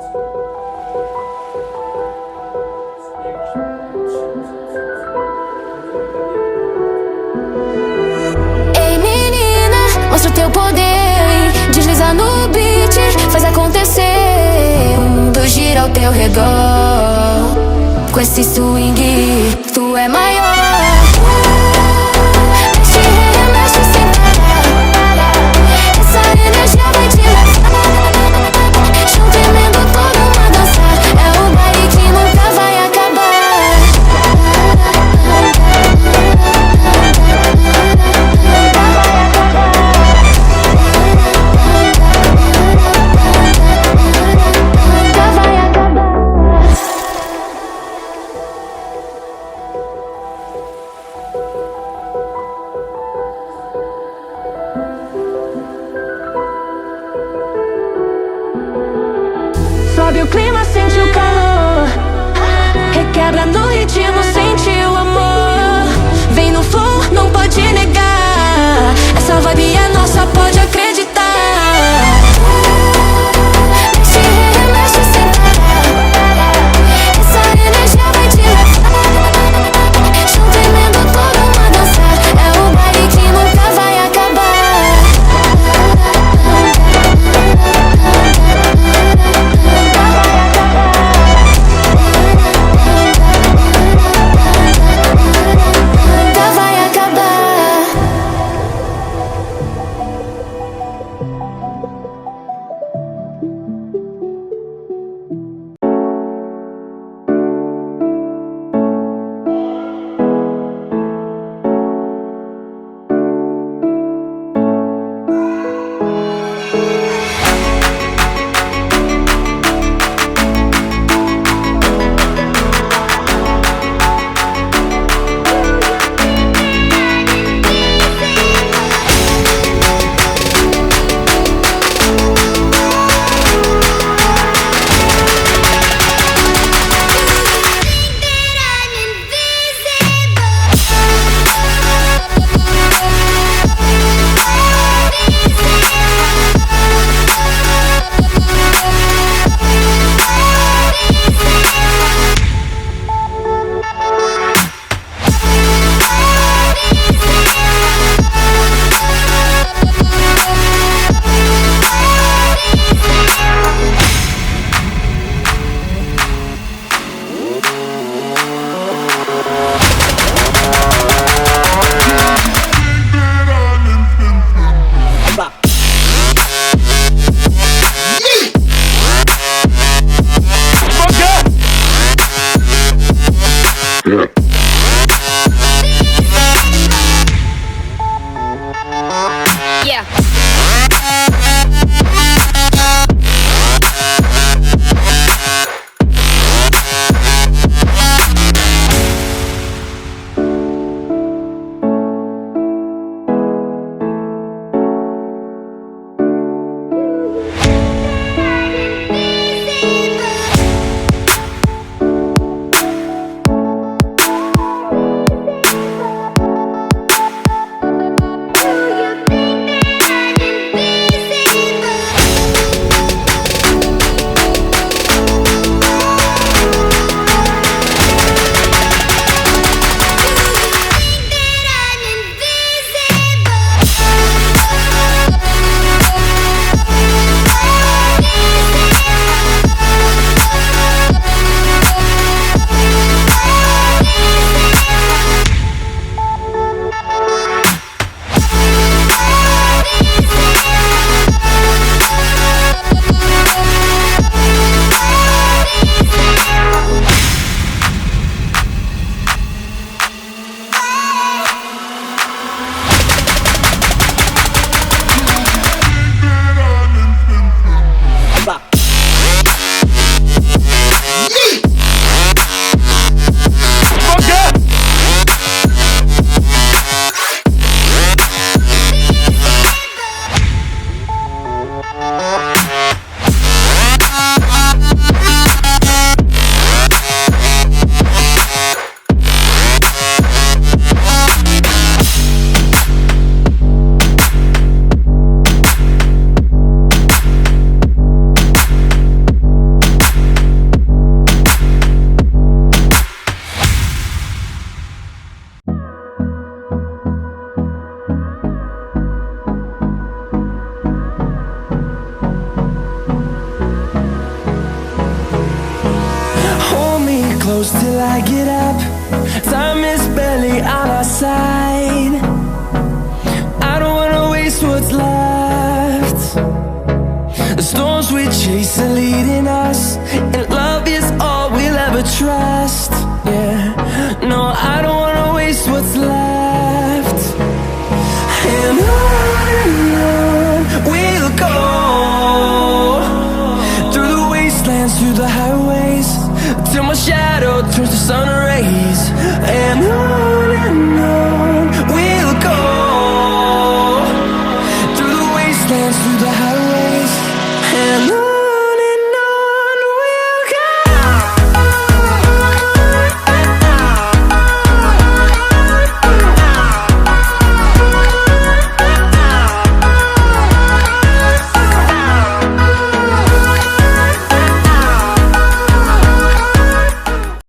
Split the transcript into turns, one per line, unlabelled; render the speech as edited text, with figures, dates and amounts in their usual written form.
Ei menina, mostra o teu poder, desliza no beat, faz acontecer. O mundo gira ao teu redor, com esse swing tu é maior. Mexe, remexe sem parar, essa energia vai te levar. Chão tremendo, todo mundo a dançar, é o baile que nunca vai acabar.
Sobe o clima, sente o calor, requebra no ritmo, sente o amor. Vem no flow, não pode negar, essa vibe é nossa, pode acreditar.
Mexe, remexe sem parar, essa energia vai te levar. Chão tremendo, todo mundo a dançar, é o baile que nunca vai acabar. Nunca vai acabar.
get up, time is barely on our side. I don't wanna waste what's left. The storms we chase are leading us, and love is all we'll ever trust. Yeah, no, I don't